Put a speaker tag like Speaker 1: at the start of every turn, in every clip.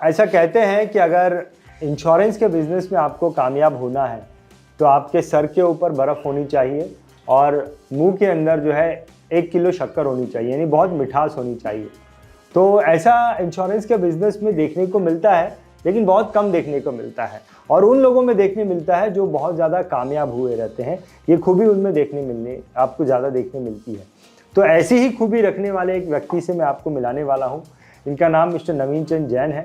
Speaker 1: ऐसा कहते हैं कि अगर इंश्योरेंस के बिज़नेस में आपको कामयाब होना है, तो आपके सर के ऊपर बर्फ़ होनी चाहिए और मुँह के अंदर जो है 1 किलो शक्कर होनी चाहिए, यानी बहुत मिठास होनी चाहिए। तो ऐसा इंश्योरेंस के बिज़नेस में देखने को मिलता है, लेकिन बहुत कम देखने को मिलता है और उन लोगों में देखने मिलता है जो बहुत ज़्यादा कामयाब हुए रहते हैं। ये खूबी उनमें आपको ज़्यादा देखने मिलती है। तो ऐसी ही खूबी रखने वाले एक व्यक्ति से मैं आपको मिलाने वाला हूँ। इनका नाम मिस्टर नवीन चंद जैन है।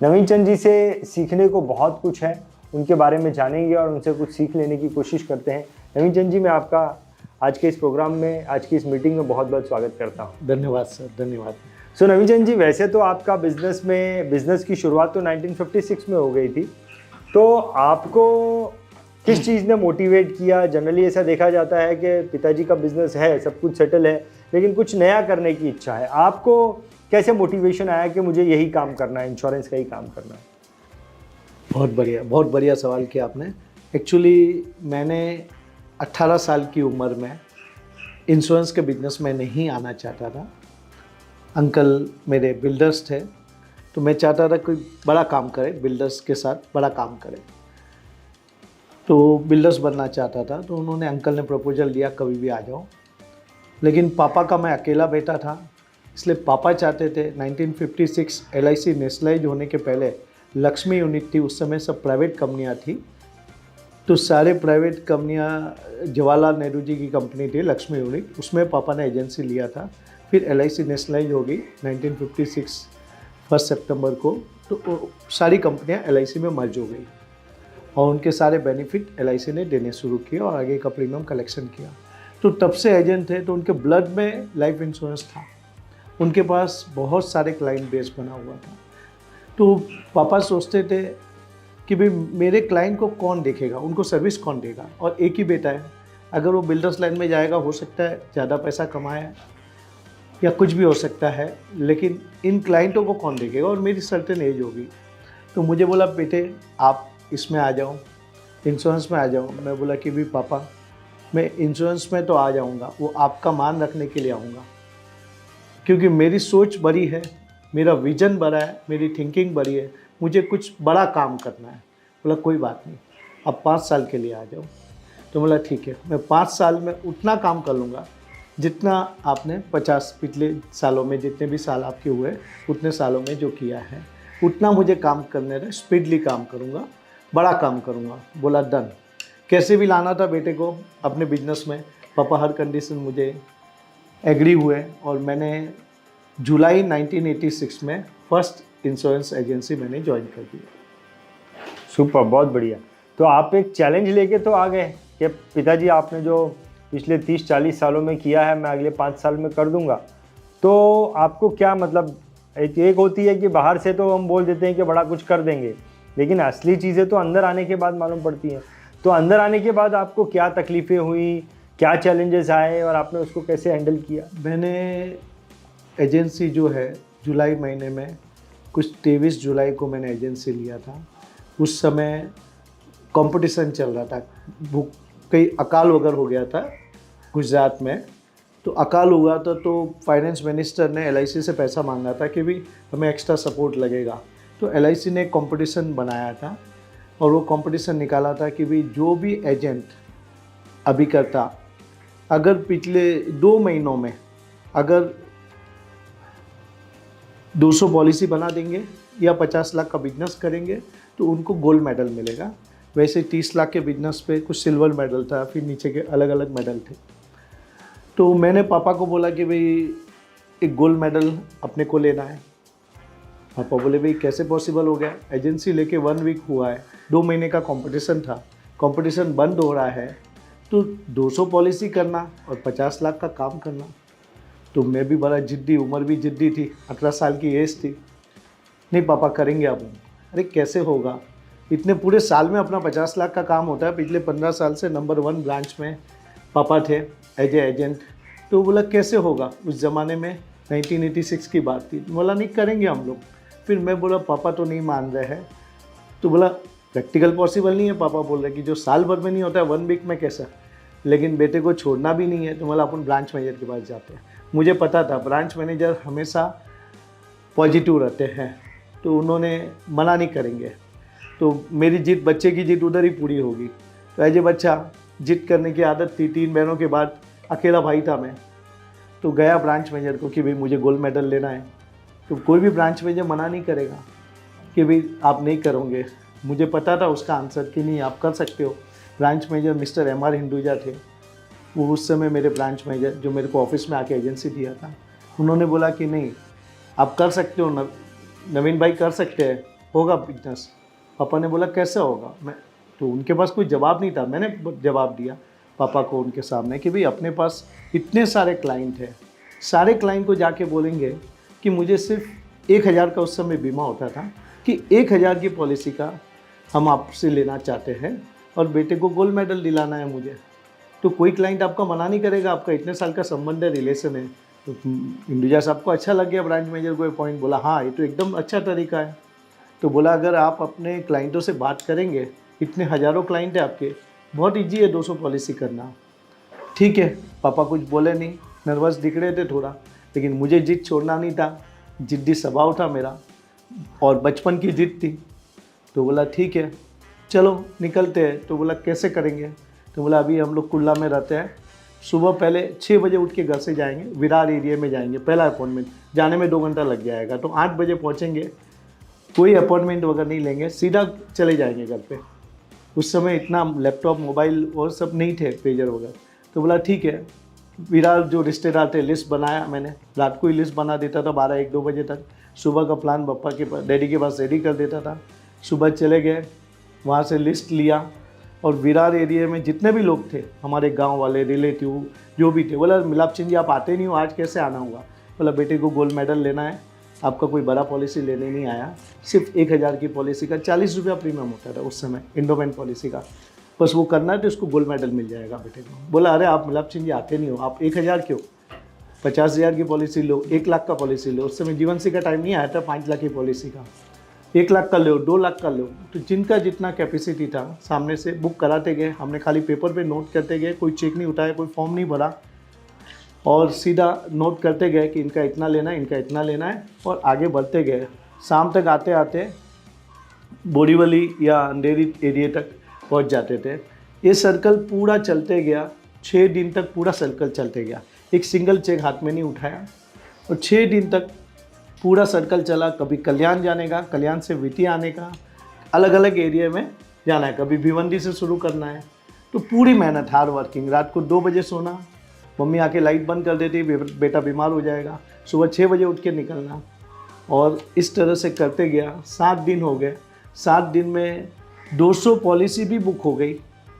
Speaker 1: नवीन चंद जी से सीखने को बहुत कुछ है, उनके बारे में जानेंगे और उनसे कुछ सीख लेने की कोशिश करते हैं। नवीन चंद जी, मैं आपका आज के इस प्रोग्राम में, आज की इस मीटिंग में बहुत-बहुत स्वागत करता हूँ।
Speaker 2: धन्यवाद सर, धन्यवाद।
Speaker 1: सो नवीन चंद जी, वैसे तो आपका बिज़नेस की शुरुआत तो 1956 में हो गई थी। तो आपको किस चीज़ ने मोटिवेट किया? जनरली ऐसा देखा जाता है कि पिताजी का बिज़नेस है, सब कुछ सेटल है, लेकिन कुछ नया करने की इच्छा है। आपको कैसे मोटिवेशन आया कि मुझे यही काम करना है, इंश्योरेंस का ही काम करना है?
Speaker 2: बहुत बढ़िया सवाल किया आपने। एक्चुअली मैंने 18 साल की उम्र में इंश्योरेंस के बिज़नेस में नहीं आना चाहता था। अंकल मेरे बिल्डर्स थे, तो मैं चाहता था कोई बड़ा काम करे, बिल्डर्स के साथ बड़ा काम करे। तो बिल्डर्स बनना चाहता था, तो उन्होंने अंकल ने प्रपोज़ल दिया कभी भी आ जाओ। लेकिन पापा का मैं अकेला बेटा था, इसलिए पापा चाहते थे। 1956 LIC नेशनलाइज होने के पहले लक्ष्मी यूनिट थी, उस समय सब प्राइवेट कंपनियां थी। तो सारे प्राइवेट कंपनियां, जवाहरलाल नेहरू जी की कंपनी थी लक्ष्मी यूनिट, उसमें पापा ने एजेंसी लिया था। फिर LIC नेशनलाइज हो गई 1956 1 सितंबर को, तो सारी कंपनियां LIC में मर्ज हो गई और उनके सारे बेनिफिट LIC ने देने शुरू किए और आगे का प्रीमियम कलेक्शन किया। तो तब से एजेंट थे, तो उनके ब्लड में लाइफ इंश्योरेंस था। उनके पास बहुत सारे क्लाइंट बेस बना हुआ था। तो पापा सोचते थे कि भाई मेरे क्लाइंट को कौन देखेगा, उनको सर्विस कौन देगा, और एक ही बेटा है। अगर वो बिल्डर्स लाइन में जाएगा, हो सकता है ज़्यादा पैसा कमाए या कुछ भी हो सकता है, लेकिन इन क्लाइंटों को कौन देखेगा, और मेरी सर्टेन एज होगी। तो मुझे बोला बेटे आप इसमें आ जाओ, इंश्योरेंस में आ जाओ। मैं बोला कि भी पापा मैं इंश्योरेंस में तो आ जाऊंगा, वो आपका मान रखने के लिए आऊँगा, क्योंकि मेरी सोच बड़ी है, मेरा विजन बड़ा है, मेरी थिंकिंग बड़ी है, मुझे कुछ बड़ा काम करना है। बोला कोई बात नहीं, अब 5 साल के लिए आ जाओ। तो बोला ठीक है, मैं 5 साल में उतना काम कर लूँगा जितना आपने 50 पिछले सालों में, जितने भी साल आपके हुए उतने सालों में जो किया है, उतना मुझे काम करने रहे, स्पीडली काम करूँगा, बड़ा काम करूँगा। बोला डन। कैसे भी लाना था बेटे को अपने बिजनेस में, पापा हर कंडीशन मुझे एग्री हुए और मैंने जुलाई 1986 में फर्स्ट इंश्योरेंस एजेंसी मैंने ज्वाइन कर दी।
Speaker 1: सुपर, बहुत बढ़िया। तो आप एक चैलेंज लेके तो आ गए कि पिताजी आपने जो पिछले 30-40 सालों में किया है, मैं अगले 5 साल में कर दूंगा। तो आपको क्या मतलब, एक होती है कि बाहर से तो हम बोल देते हैं कि बड़ा कुछ कर देंगे, लेकिन असली चीज़ें तो अंदर आने के बाद मालूम पड़ती हैं। तो अंदर आने के बाद आपको क्या तकलीफ़ें हुई, क्या चैलेंजेस आए और आपने उसको कैसे हैंडल किया?
Speaker 2: मैंने एजेंसी जो है जुलाई महीने में, कुछ 23 जुलाई को मैंने एजेंसी लिया था। उस समय कंपटीशन चल रहा था, कई अकाल वगैरह हो गया था गुजरात में। तो अकाल हुआ था, तो फाइनेंस मिनिस्टर ने LIC से पैसा मांगा था कि भी हमें एक्स्ट्रा सपोर्ट लगेगा। तो LIC ने कंपटीशन बनाया था और वो कंपटीशन निकाला था कि भी जो भी एजेंट अभी करता, अगर पिछले 2 महीनों में अगर 200 पॉलिसी बना देंगे या 50 लाख का बिजनेस करेंगे तो उनको गोल्ड मेडल मिलेगा। वैसे 30 लाख के बिजनेस पे कुछ सिल्वर मेडल था, फिर नीचे के अलग अलग मेडल थे। तो मैंने पापा को बोला कि भाई एक गोल्ड मेडल अपने को लेना है। पापा बोले भाई कैसे पॉसिबल हो गया, एजेंसी लेके 1 वीक हुआ है, 2 महीने का कंपटीशन था, कंपटीशन बंद हो रहा है, तो 200 पॉलिसी करना और 50 लाख का काम करना। तो मैं भी बड़ा जिद्दी, उम्र भी जिद्दी थी, 18 साल की एज थी। नहीं पापा करेंगे आप। अरे कैसे होगा, इतने पूरे साल में अपना 50 लाख का काम होता है। पिछले 15 साल से नंबर 1 ब्रांच में पापा थे एज ए एजेंट। तो बोला कैसे होगा, उस ज़माने में 1986 की बात थी। बोला नहीं करेंगे हम लोग। फिर मैं बोला पापा तो नहीं मान रहे हैं। तो बोला प्रैक्टिकल पॉसिबल नहीं है। पापा बोल रहे कि जो साल भर में नहीं होता है 1 वीक में कैसा, लेकिन बेटे को छोड़ना भी नहीं है। तो बोला अपन ब्रांच मैनेजर के पास जाते हैं। मुझे पता था ब्रांच मैनेजर हमेशा पॉजिटिव रहते हैं, तो उन्होंने मना नहीं करेंगे, तो मेरी जिद, बच्चे की जिद उधर ही पूरी होगी। तो एज ए बच्चा जिद करने की आदत थी, 3 बहनों के बाद अकेला भाई था मैं, तो गया ब्रांच मैनेजर को कि भाई मुझे गोल्ड मेडल लेना है। तो कोई भी ब्रांच मैनेजर मना नहीं करेगा कि भाई आप नहीं करोगे। मुझे पता था उसका आंसर कि नहीं आप कर सकते हो। Branch manager mister MR Hinduja थे, वो उस समय मेरे ब्रांच मैनेजर जो मेरे को ऑफिस में आके एजेंसी दिया था, उन्होंने बोला कि नहीं आप कर सकते हो, नवीन भाई कर सकते हैं, होगा बिजनेस। पापा ने बोला कैसे होगा, मैं तो उनके पास कोई जवाब नहीं था, मैंने जवाब दिया पापा को उनके सामने कि भाई अपने पास इतने सारे क्लाइंट हैं, सारे क्लाइंट को जाके बोलेंगे कि मुझे सिर्फ 1000 का उस समय बीमा होता था कि 1000 की पॉलिसी का हम आपसे लेना चाहते हैं और बेटे को गोल्ड मेडल दिलाना है मुझे, तो कोई क्लाइंट आपका मना नहीं करेगा, आपका इतने साल का संबंध है, रिलेशन है। तो हिंदुजा साहब को अच्छा लग गया, ब्रांच मैनेजर को पॉइंट, बोला हाँ ये तो एकदम अच्छा तरीका है। तो बोला अगर आप अपने क्लाइंटों से बात करेंगे, इतने हज़ारों क्लाइंट है आपके, बहुत ईजी है 200 पॉलिसी करना। ठीक है, पापा कुछ बोले नहीं, नर्वस दिख रहे थे थोड़ा, लेकिन मुझे जिद छोड़ना नहीं था, जिद्दी स्वभाव था मेरा और बचपन की जिद थी। तो बोला ठीक है चलो निकलते हैं। तो बोला कैसे करेंगे, तो बोला अभी हम लोग कुल्ला में रहते हैं, सुबह पहले 6 बजे उठ के घर से जाएंगे, विरार एरिया में जाएंगे, पहला अपॉइंटमेंट, जाने में 2 घंटा लग जाएगा, तो 8 बजे पहुंचेंगे, कोई अपॉइंटमेंट वगैरह नहीं लेंगे, सीधा चले जाएंगे घर पे। उस समय इतना लैपटॉप मोबाइल और सब नहीं थे, पेजर वगैरह। तो बोला ठीक है, विरार जो रिश्तेदार थे लिस्ट बनाया मैंने, रात को ही लिस्ट बना देता था 12-1-2 बजे तक, सुबह का प्लान पापा के पास, डैडी के पास रेडी कर देता था। सुबह चले गए, वहाँ से लिस्ट लिया और विरार एरिया में जितने भी लोग थे, हमारे गांव वाले, रिलेटिव जो भी थे, बोला मिलाप सिंह जी आप आते नहीं हो, आज कैसे आना हुआ। बोला बेटे को गोल्ड मेडल लेना है, आपका कोई बड़ा पॉलिसी लेने नहीं आया, सिर्फ 1000 की पॉलिसी का 40 रुपया प्रीमियम होता था उस समय, इंडोमेंट पॉलिसी का, बस वो करना है तो उसको गोल्ड मेडल मिल जाएगा बेटे को। बोला अरे आप मिलाप सिंह जी आते नहीं हो, आप 1000 क्यों, 50,000 की पॉलिसी लो, 1 लाख का पॉलिसी लो। उस समय जीवन सिंह का टाइम नहीं आया था 5 लाख की पॉलिसी का, 1 लाख का लो, 2 लाख का लो। तो जिनका जितना कैपेसिटी था सामने से बुक कराते गए, हमने खाली पेपर पे नोट करते गए, कोई चेक नहीं उठाया, कोई फॉर्म नहीं भरा, और सीधा नोट करते गए कि इनका इतना लेना है, इनका इतना लेना है, और आगे बढ़ते गए। शाम तक आते आते बोरीवली या अंधेरी एरिया तक पहुंच जाते थे। ये सर्कल पूरा चलते गया, 6 दिन तक पूरा सर्कल चलते गया, एक सिंगल चेक हाथ में नहीं उठाया, और 6 दिन तक पूरा सर्कल चला। कभी कल्याण जाने का, कल्याण से विटी आने का, अलग अलग एरिया में जाना है, कभी भिवंडी से शुरू करना है। तो पूरी मेहनत, हार्ड वर्किंग, रात को 2 बजे सोना, मम्मी आके लाइट बंद कर देती, बेटा बीमार हो जाएगा, सुबह 6 बजे उठ के निकलना, और इस तरह से करते गया। 7 दिन हो गए, 7 दिन में 200 पॉलिसी भी बुक हो गई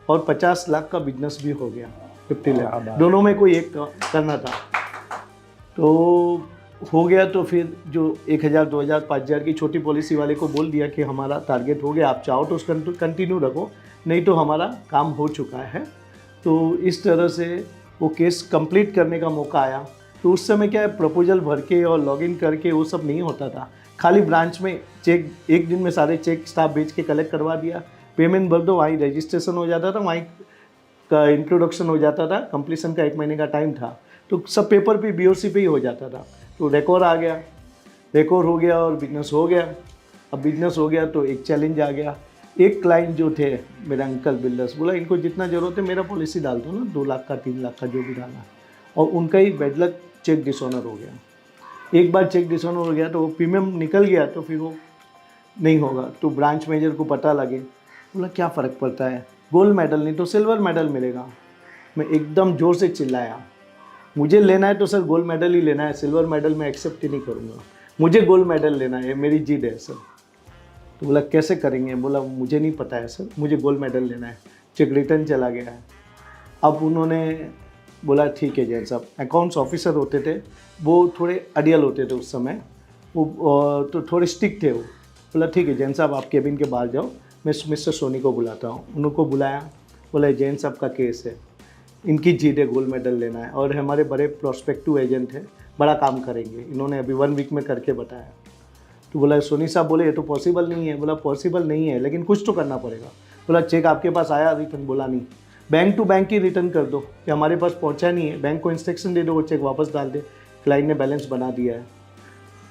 Speaker 2: और 50 लाख का बिजनेस भी हो गया, 50 लाख, दोनों में कोई एक करना था। तो हो गया, तो फिर जो 1000, 2000, 5000 की छोटी पॉलिसी वाले को बोल दिया कि हमारा टारगेट हो गया, आप चाहो तो उसका कंटिन्यू रखो, नहीं तो हमारा काम हो चुका है। तो इस तरह से वो केस कंप्लीट करने का मौका आया। तो उस समय क्या है, प्रपोजल भर के और लॉगिन करके वो सब नहीं होता था, खाली ब्रांच में चेक, एक दिन में सारे चेक स्टाफ बेच के कलेक्ट करवा दिया, पेमेंट भर दो, वहीं रजिस्ट्रेशन हो जाता था, वहीं का इंट्रोडक्शन हो जाता था, कंप्लीसन का 1 महीने का टाइम था, तो सब पेपर पे BOC पे ही हो जाता था। तो रिकॉर्ड आ गया, रिकॉर्ड हो गया और बिजनेस हो गया। अब बिजनेस हो गया तो एक चैलेंज आ गया। एक क्लाइंट जो थे मेरे अंकल बिल्डर्स, बोला इनको जितना ज़रूरत है मेरा पॉलिसी डाल दो ना, 2 लाख का, 3 लाख का, जो भी डालना, और उनका ही बैड लक चेक डिसऑनर हो गया। एक बार चेक डिसऑनर हो गया तो वो प्रीमियम निकल गया, तो फिर वो नहीं होगा। तो ब्रांच मैनेजर को पता लगे, बोला क्या फ़र्क पड़ता है, गोल्ड मेडल नहीं तो सिल्वर मेडल मिलेगा। मैं एकदम ज़ोर से चिल्लाया, मुझे लेना है तो सर गोल्ड मेडल ही लेना है, सिल्वर मेडल मैं एक्सेप्ट ही नहीं करूँगा, मुझे गोल्ड मेडल लेना है, मेरी जिद है सर। तो बोला कैसे करेंगे, बोला मुझे नहीं पता है सर, मुझे गोल्ड मेडल लेना है। चेक रिटर्न चला गया है। अब उन्होंने बोला ठीक है जैन साहब, अकाउंट्स ऑफिसर होते थे, वो थोड़े अडियल होते थे उस समय, वो तो थोड़े स्टिक थे वो। बोला ठीक है जैन साहब आप केबिन के बाहर जाओ, मैं मिस्टर सोनी को बुलाता हूँ। उनको बुलाया, बोला जैन साहब का केस है, इनकी जिद है गोल्ड मेडल लेना है, और हमारे बड़े प्रोस्पेक्टिव एजेंट हैं, बड़ा काम करेंगे, इन्होंने अभी 1 वीक में करके बताया। तो बोला सोनी साहब बोले ये तो पॉसिबल नहीं है। बोला पॉसिबल नहीं है लेकिन कुछ तो करना पड़ेगा। बोला चेक आपके पास आया रिटर्न? बोला नहीं। बैंक टू बैंक ही रिटर्न कर दो कि हमारे पास पहुंचा नहीं है, बैंक को इंस्ट्रक्शन दे दो वो चेक वापस डाल दे, क्लाइंट ने बैलेंस बना दिया है।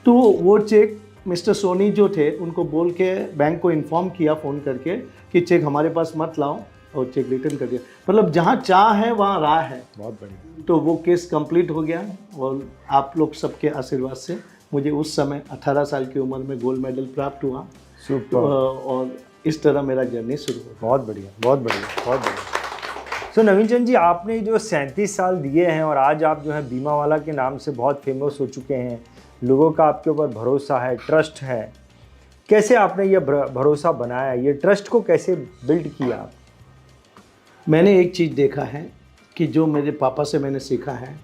Speaker 2: तो वो चेक मिस्टर सोनी जो थे उनको बोल के बैंक को इन्फॉर्म किया फ़ोन करके कि चेक हमारे पास मत लाओ, और चेक रिटर्न कर दिया। मतलब जहाँ चाह है वहाँ राह है।
Speaker 1: बहुत बढ़िया।
Speaker 2: तो वो केस कंप्लीट हो गया, और आप लोग सबके आशीर्वाद से मुझे उस समय 18 साल की उम्र में गोल्ड मेडल प्राप्त हुआ।
Speaker 1: सुपर।
Speaker 2: और इस तरह मेरा जर्नी शुरू हुआ।
Speaker 1: बहुत बढ़िया, बहुत बढ़िया, बहुत बढ़िया। सो नवीन चंद जी, आपने जो 37 साल दिए हैं और आज आप जो है बीमा वाला के नाम से बहुत फेमस हो चुके हैं, लोगों का आपके ऊपर भरोसा है, ट्रस्ट है, कैसे आपने ये भरोसा बनाया, ये ट्रस्ट को कैसे बिल्ड किया आप?
Speaker 2: मैंने एक चीज़ देखा है कि जो मेरे पापा से मैंने सीखा है,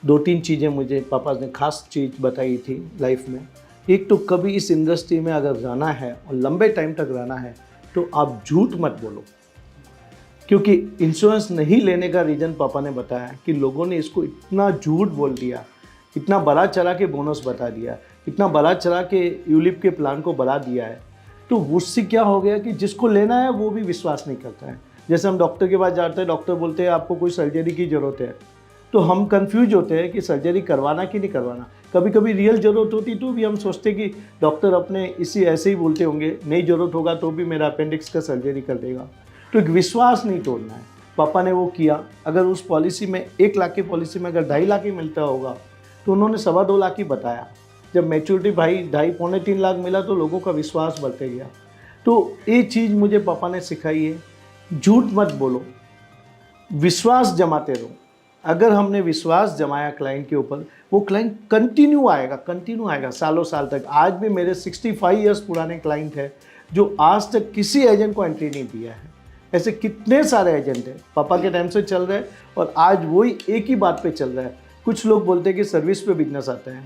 Speaker 2: 2-3 चीज़ें मुझे पापा ने खास चीज़ बताई थी लाइफ में। एक तो कभी इस इंडस्ट्री में अगर रहना है और लंबे टाइम तक रहना है तो आप झूठ मत बोलो, क्योंकि इंश्योरेंस नहीं लेने का रीज़न पापा ने बताया कि लोगों ने इसको इतना झूठ बोल दिया, इतना बड़ा चढ़ा के बोनस बता दिया, इतना बड़ा चढ़ा के यूलिप के प्लान को बढ़ा दिया है। तो उससे क्या हो गया कि जिसको लेना है वो भी विश्वास नहीं करता है। जैसे हम डॉक्टर के पास जाते हैं, डॉक्टर बोलते हैं आपको कोई सर्जरी की ज़रूरत है, तो हम कंफ्यूज होते हैं कि सर्जरी करवाना कि नहीं करवाना। कभी कभी रियल ज़रूरत होती तो भी हम सोचते कि डॉक्टर अपने इसी ऐसे ही बोलते होंगे, नहीं ज़रूरत होगा तो भी मेरा अपेंडिक्स का सर्जरी कर देगा। तो एक विश्वास नहीं तोड़ना है। पापा ने वो किया। अगर उस पॉलिसी में 1 लाख की पॉलिसी में अगर 2.5 लाख ही मिलता होगा तो उन्होंने 2.25 लाख ही बताया। जब मैच्योरिटी भाई 2.5-3 लाख मिला तो लोगों का विश्वास बढ़ते गया। तो ये चीज़ मुझे पापा ने सिखाई है, झूठ मत बोलो, विश्वास जमाते रहो। अगर हमने विश्वास जमाया क्लाइंट के ऊपर, वो क्लाइंट कंटिन्यू आएगा सालों साल तक। आज भी मेरे 65 ईयर्स पुराने क्लाइंट हैं जो आज तक किसी एजेंट को एंट्री नहीं दिया है। ऐसे कितने सारे एजेंट हैं, पापा के टाइम से चल रहे हैं और आज वही एक ही बात पे चल रहा है। कुछ लोग बोलते हैं कि सर्विस पे बिजनेस आता है,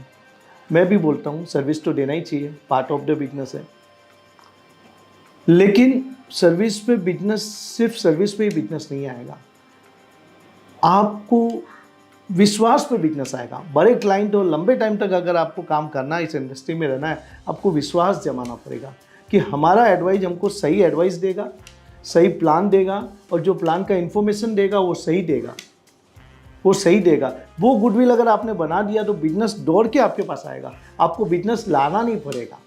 Speaker 2: मैं भी बोलता हूँ सर्विस तो देना ही चाहिए, पार्ट ऑफ द बिजनेस है। लेकिन सर्विस पे बिजनेस सिर्फ सर्विस पे ही बिजनेस नहीं आएगा, आपको विश्वास पे बिजनेस आएगा। बड़े क्लाइंट और लंबे टाइम तक अगर आपको काम करना है, इस इंडस्ट्री में रहना है, आपको विश्वास जमाना पड़ेगा कि हमारा एडवाइस हमको सही एडवाइस देगा, सही प्लान देगा, और जो प्लान का इन्फॉर्मेशन देगा वो सही देगा, वो सही देगा। वो गुडविल अगर आपने बना दिया तो बिजनेस दौड़ के आपके पास आएगा, आपको बिजनेस लाना नहीं पड़ेगा।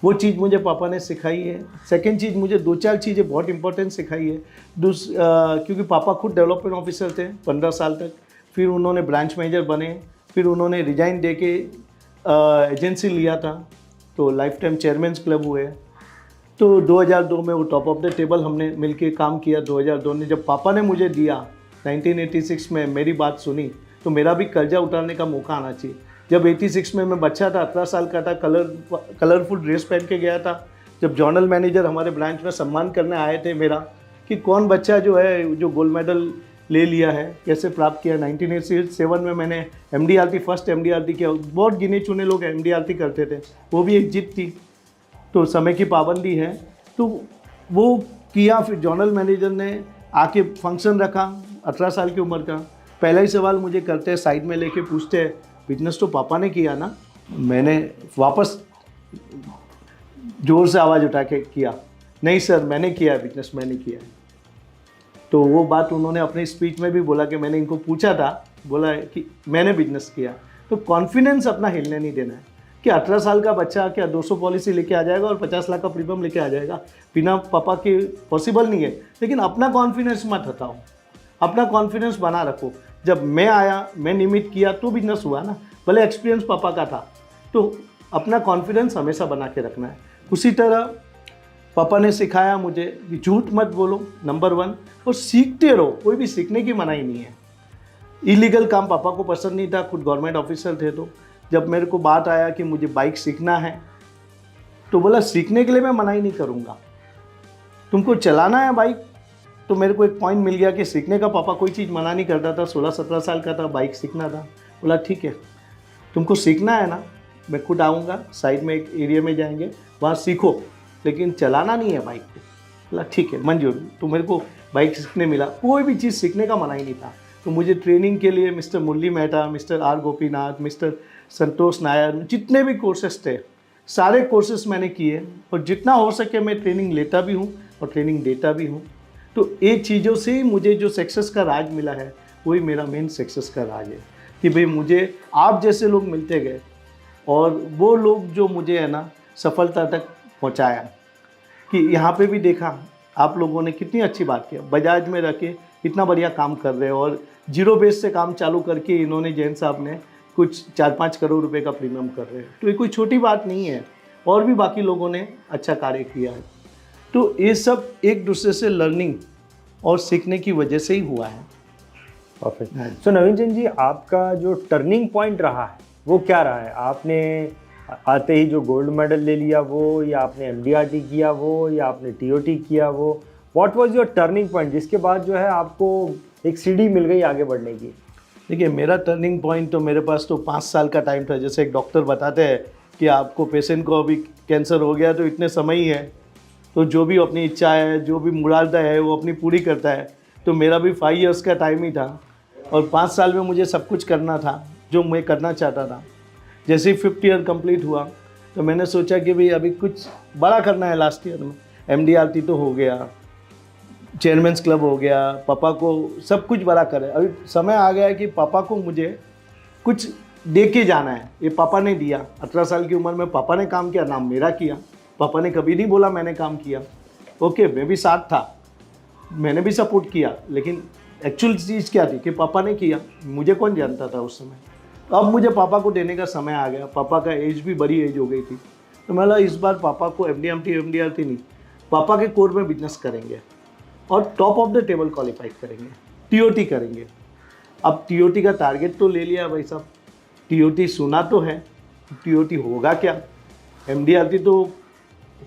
Speaker 2: वो चीज़ मुझे पापा ने सिखाई है। सेकेंड चीज़, मुझे 2-4 चीज़ें बहुत इंपॉर्टेंट सिखाई है। क्योंकि पापा खुद डेवलपमेंट ऑफिसर थे 15 साल तक, फिर उन्होंने ब्रांच मैनेजर बने, फिर उन्होंने रिजाइन दे के एजेंसी लिया था, तो लाइफ टाइम चेयरमैन्स क्लब हुए। तो 2002 में वो टॉप ऑफ द टेबल हमने मिलके काम किया। 2002 में जब पापा ने मुझे दिया, 1986 में मेरी बात सुनी, तो मेरा भी कर्जा उतारने का मौका आना चाहिए। जब 86 में मैं बच्चा था, 18 साल का था, कलरफुल ड्रेस पहन के गया था। जब जर्नल मैनेजर हमारे ब्रांच में सम्मान करने आए थे मेरा, कि कौन बच्चा जो है जो गोल्ड मेडल ले लिया है, कैसे प्राप्त किया। 1987 में मैंने MDRT फर्स्ट MDRT किया। बहुत गिने चुने लोग MDRT करते थे, वो भी एक जीत थी। तो समय की पाबंदी है, तो वो किया। फिर जर्नल मैनेजर ने आके फंक्शन रखा, 18 साल की उम्र का। पहला ही सवाल मुझे करते हैं, साइड में लेके पूछते हैं, बिजनेस तो पापा ने किया ना? मैंने वापस जोर से आवाज़ उठा के किया, नहीं सर मैंने किया है बिजनेस, मैंने किया है। तो वो बात उन्होंने अपने स्पीच में भी बोला कि मैंने इनको पूछा था, बोला कि मैंने बिजनेस किया। तो कॉन्फिडेंस अपना हिलने नहीं देना है कि 18 साल का बच्चा क्या 200 पॉलिसी लेके आ जाएगा और 50 लाख का प्रीमियम लेके आ जाएगा, बिना पापा के पॉसिबल नहीं है। लेकिन अपना कॉन्फिडेंस मत हटाओ, अपना कॉन्फिडेंस बना रखो। जब मैं आया, मैं निमित किया तो बिजनेस हुआ ना, भले एक्सपीरियंस पापा का था। तो अपना कॉन्फिडेंस हमेशा बना के रखना है। उसी तरह पापा ने सिखाया मुझे कि झूठ मत बोलो, नंबर 1, और सीखते रहो। कोई भी सीखने की मनाही नहीं है। इलीगल काम पापा को पसंद नहीं था, खुद गवर्नमेंट ऑफिसर थे। तो जब मेरे को बात आया कि मुझे बाइक सीखना है, तो बोला सीखने के लिए मैं मनाही नहीं करूँगा, तुमको चलाना है बाइक। तो मेरे को एक पॉइंट मिल गया कि सीखने का पापा कोई चीज़ मना नहीं करता था। 16-17 साल का था, बाइक सीखना था। बोला ठीक है, तुमको सीखना है ना, मैं खुद आऊँगा, साइड में एक एरिया में जाएंगे, वहाँ सीखो, लेकिन चलाना नहीं है बाइक को। बोला ठीक है मंजूर। तो मेरे को बाइक सीखने मिला। कोई भी चीज़ सीखने का मना ही नहीं था। तो मुझे ट्रेनिंग के लिए mister Murali Mehta, mister R Gopinath, mister Santosh Nair, जितने भी कोर्सेस थे सारे कोर्सेस मैंने किए, और जितना हो सके मैं ट्रेनिंग लेता भी हूँ और ट्रेनिंग देता भी हूँ। तो ये चीज़ों से ही मुझे जो सक्सेस का राज मिला है, वही मेरा मेन सक्सेस का राज है कि भाई मुझे आप जैसे लोग मिलते गए, और वो लोग जो मुझे है ना सफलता तक पहुंचाया, कि यहाँ पे भी देखा आप लोगों ने कितनी अच्छी बात किया, बजाज में रह के इतना बढ़िया काम कर रहे हो और जीरो बेस से काम चालू करके इन्होंने जैन साहब ने कुछ 4-5 करोड़ रुपए का प्रीमियम कर रहे हैं, तो ये कोई छोटी बात नहीं है। और भी बाकी लोगों ने अच्छा कार्य किया है। तो ये सब एक दूसरे से लर्निंग और सीखने की वजह से ही हुआ है।
Speaker 1: परफेक्ट। सो नवीन चंद जी, आपका जो टर्निंग पॉइंट रहा है वो क्या रहा है? आपने आते ही जो गोल्ड मेडल ले लिया वो, या आपने एमडीआरटी किया वो, या आपने टीओटी किया वो? What was your turning point जिसके बाद जो है आपको एक सीढ़ी मिल गई आगे बढ़ने की?
Speaker 2: देखिए, मेरा टर्निंग पॉइंट तो मेरे पास तो 5 साल का टाइम था। जैसे एक डॉक्टर बताते हैं कि आपको पेशेंट को अभी कैंसर हो गया तो इतने समय ही है, तो जो भी अपनी इच्छा है, जो भी मुरादा है वो अपनी पूरी करता है। तो मेरा भी 5 इयर्स का टाइम ही था और 5 साल में मुझे सब कुछ करना था जो मैं करना चाहता था। जैसे ही 5th ईयर कंप्लीट हुआ तो मैंने सोचा कि भाई अभी कुछ बड़ा करना है। लास्ट ईयर में एमडीआरटी तो हो गया, चेयरमैन्स क्लब हो गया, पापा को सब कुछ बड़ा करे। अभी समय आ गया है कि पापा को मुझे कुछ दे के जाना है। ये पापा ने दिया। 18 साल की उम्र में पापा ने काम किया, नाम मेरा किया। पापा ने कभी नहीं बोला मैंने काम किया। ओके, मैं भी साथ था, मैंने भी सपोर्ट किया, लेकिन एक्चुअल चीज़ क्या थी कि पापा ने किया, मुझे कौन जानता था उस समय। तो अब मुझे पापा को देने का समय आ गया। पापा का एज भी बड़ी एज हो गई थी, तो मैं इस बार पापा को एमडीआरटी नहीं, पापा के कोर में बिजनेस करेंगे और top of the table qualify करेंगे, टीओटी करेंगे। अब टीओटी का टारगेट तो ले लिया भाई साहब, टीओटी सुना तो है, टीओटी होगा क्या? एमडीआरटी तो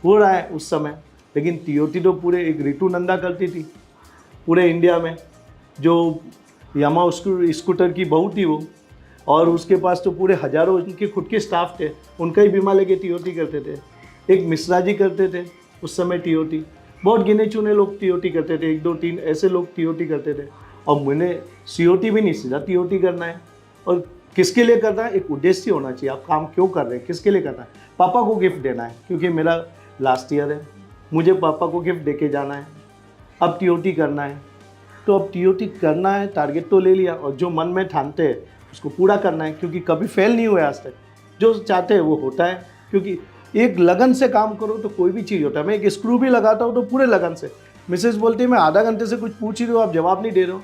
Speaker 2: हो रहा है उस समय, लेकिन टीओटी तो पूरे एक ऋतु नंदा करती थी पूरे इंडिया में, जो यामा स्कूटर की बहू थी वो, और उसके पास तो पूरे हज़ारों उनके खुद के स्टाफ थे, उनका ही बीमा लेके टीओटी करते थे। एक मिश्रा जी करते थे उस समय टीओटी, बहुत गिने चुने लोग टीओटी करते थे, 1 2 3 ऐसे लोग टीओटी करते थे। और मैंने सीओटी भी नहीं, सीधा टीओटी करना है। और किसके लिए करना है? एक उद्देश्य होना चाहिए, आप काम क्यों कर रहे हैं, किसके लिए करना है? पापा को गिफ्ट देना है, क्योंकि मेरा लास्ट ईयर है, मुझे पापा को गिफ्ट देके जाना है। अब टीओटी करना है, तो अब टीओटी करना है, टारगेट तो ले लिया, और जो मन में ठानते हैं उसको पूरा करना है, क्योंकि कभी फेल नहीं हुआ आज तक। जो चाहते हैं वो होता है, क्योंकि एक लगन से काम करो तो कोई भी चीज़ होता है। मैं एक स्क्रू भी लगाता हूँ तो पूरे लगन से। मिसेज बोलती है मैं आधा घंटे से कुछ पूछ ही रही हूँ, आप जवाब नहीं दे रहे हो।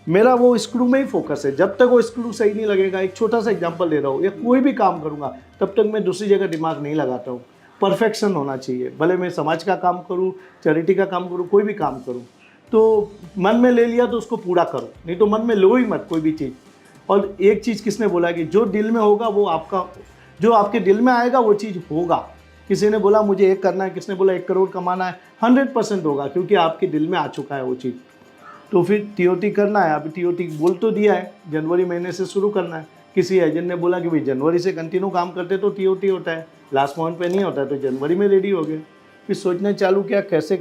Speaker 2: मेरा वो स्क्रू में ही फोकस है। जब तक वो स्क्रू सही नहीं लगेगा, एक छोटा सा एग्जांपल दे रहा हूँ, या कोई भी काम करूँगा तब तक मैं दूसरी जगह दिमाग नहीं लगाता हूँ। परफेक्शन होना चाहिए, भले मैं समाज का काम करूँ, चैरिटी का काम करूँ, कोई भी काम करूँ, तो मन में ले लिया तो उसको पूरा करो, नहीं तो मन में लो ही मत कोई भी चीज़। और एक चीज़ किसने बोला कि जो दिल में होगा वो आपका, जो आपके दिल में आएगा वो चीज़ होगा। किसी ने बोला मुझे 1 करना है, किसने बोला 1 करोड़ कमाना है, 100% होगा, क्योंकि आपके दिल में आ चुका है वो चीज़। तो फिर टीओटी करना है। अभी टीओटी बोल तो दिया है, जनवरी महीने से शुरू करना है। किसी एजेंट ने बोला कि भाई जनवरी से कंटिन्यू काम करते तो टीओटी होता है, लास्ट मंथ पे नहीं होता है, तो जनवरी में रेडी हो गए। फिर सोचना चालू किया कैसे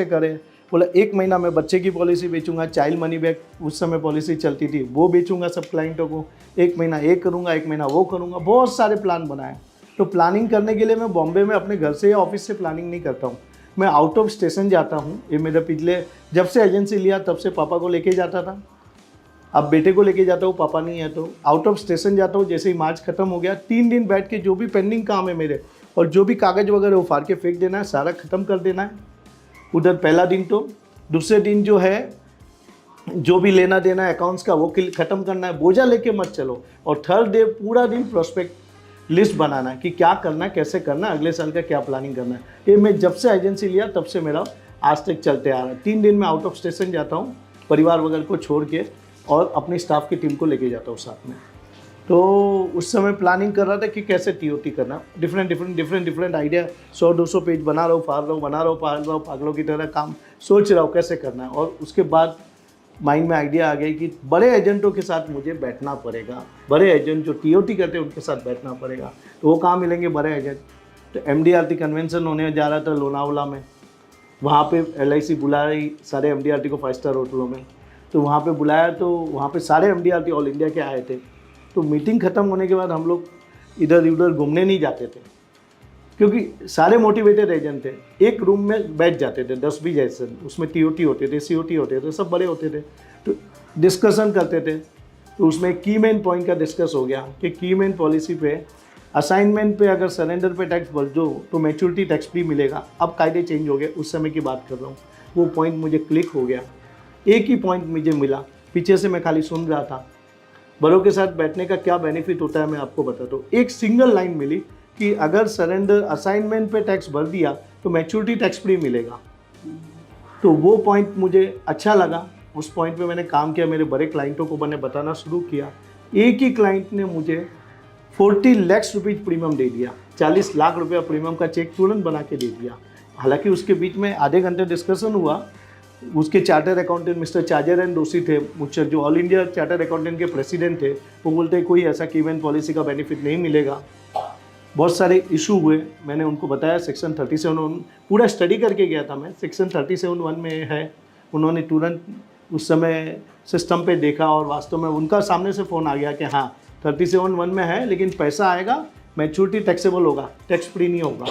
Speaker 2: करें। बोला 1 महीना मैं बच्चे की पॉलिसी बेचूंगा, चाइल्ड मनी बैक उस समय पॉलिसी चलती थी, वो बेचूंगा सब क्लाइंटों को। 1 महीना ये करूंगा, 1 महीना वो करूंगा। बहुत सारे प्लान बनाए। तो प्लानिंग करने के लिए मैं बॉम्बे में अपने घर से या ऑफिस से प्लानिंग नहीं करता हूँ, मैं आउट ऑफ स्टेशन जाता हूँ। ये मेरे पिछले जब से एजेंसी लिया तब से पापा को लेके जाता था, अब बेटे को लेके जाता हूँ, पापा नहीं है तो आउट ऑफ स्टेशन जाता हूँ। जैसे ही मार्च खत्म हो गया, 3 दिन बैठ के जो भी पेंडिंग काम है मेरे, और जो भी कागज़ वगैरह वो फाड़ के फेंक देना है, सारा ख़त्म कर देना है उधर। पहला दिन तो, दूसरे दिन जो है जो भी लेना देना है अकाउंट्स का वो ख़त्म करना है, बोझा लेके मत चलो। और 3rd डे पूरा दिन प्रोस्पेक्ट लिस्ट बनाना है कि क्या करना है, कैसे करना है, अगले साल का क्या प्लानिंग करना है। ये मैं जब से एजेंसी लिया तब से मेरा आज तक चलते आ रहा है। 3 दिन में आउट ऑफ स्टेशन जाता हूँ परिवार वगैरह को छोड़ के, और अपनी स्टाफ की टीम को लेके जाता हूँ साथ में। तो उस समय प्लानिंग कर रहा था कि कैसे टीओटी करना, डिफरेंट आइडिया, 100-200 पेज बना रहा हूँ, फाड़ रहा हूँ, पागलों की तरह काम सोच रहा हूँ कैसे करना है। और उसके बाद माइंड में आइडिया आ गई कि बड़े एजेंटों के साथ मुझे बैठना पड़ेगा, बड़े एजेंट जो टीओटी करते हैं उनके साथ बैठना पड़ेगा। तो वो कहाँ मिलेंगे बड़े एजेंट? तो एमडीआरटी कन्वेंशन होने जा रहा था लोनावला में, वहाँ पे LIC बुला रही सारे एमडीआरटी को 5 स्टार होटलों में। तो वहाँ पे बुलाया, तो वहाँ पे सारे एमडीआरटी ऑल इंडिया के आए थे। तो मीटिंग ख़त्म होने के बाद हम लोग इधर उधर घूमने नहीं जाते थे, क्योंकि सारे मोटिवेटेड एजेंट थे। एक रूम में बैठ जाते थे 10-20 एजेंट, उसमें टीओटी होते थे, सीओटी होते थे, सब बड़े होते थे। तो डिस्कशन करते थे। तो उसमें की मेन पॉइंट का डिस्कस हो गया कि की मेन पॉलिसी पे असाइनमेंट पे अगर सरेंडर पे टैक्स भर दो तो मैच्योरिटी टैक्स फ्री मिलेगा। अब कायदे चेंज हो गए, उस समय की बात कर रहा हूँ। वो पॉइंट मुझे क्लिक हो गया, एक ही पॉइंट मुझे मिला, पीछे से मैं खाली सुन रहा था। बड़ों के साथ बैठने का क्या बेनिफिट होता है मैं आपको बताता हूँ। एक सिंगल लाइन मिली कि अगर सरेंडर असाइनमेंट पे टैक्स भर दिया तो मैच्योरिटी टैक्स फ्री मिलेगा। तो वो पॉइंट मुझे अच्छा लगा, उस पॉइंट पे मैंने काम किया, मेरे बड़े क्लाइंटों को मैंने बताना शुरू किया। एक ही क्लाइंट ने मुझे 40 लाख रुपीज प्रीमियम दे दिया, 40 लाख रुपया प्रीमियम का चेक तुरंत बना के दे दिया। हालांकि उसके बीच में आधे घंटे डिस्कशन हुआ। उसके charter accountant mister charger and दोषी थे मुझसे, जो ऑल इंडिया चार्टर अकाउंटेंट के प्रेसिडेंट थे। वो बोलते कोई ऐसा कीवन पॉलिसी का बेनिफिट नहीं मिलेगा। बहुत सारे इशू हुए, मैंने उनको बताया सेक्शन 37(1) पूरा स्टडी करके गया था मैं, सेक्शन 37(1) में है। उन्होंने तुरंत उस समय सिस्टम पे देखा और वास्तव में उनका सामने से फ़ोन आ गया कि हाँ 37(1) में है, लेकिन पैसा आएगा, मैच्योरिटी टैक्सेबल होगा, टैक्स फ्री नहीं होगा।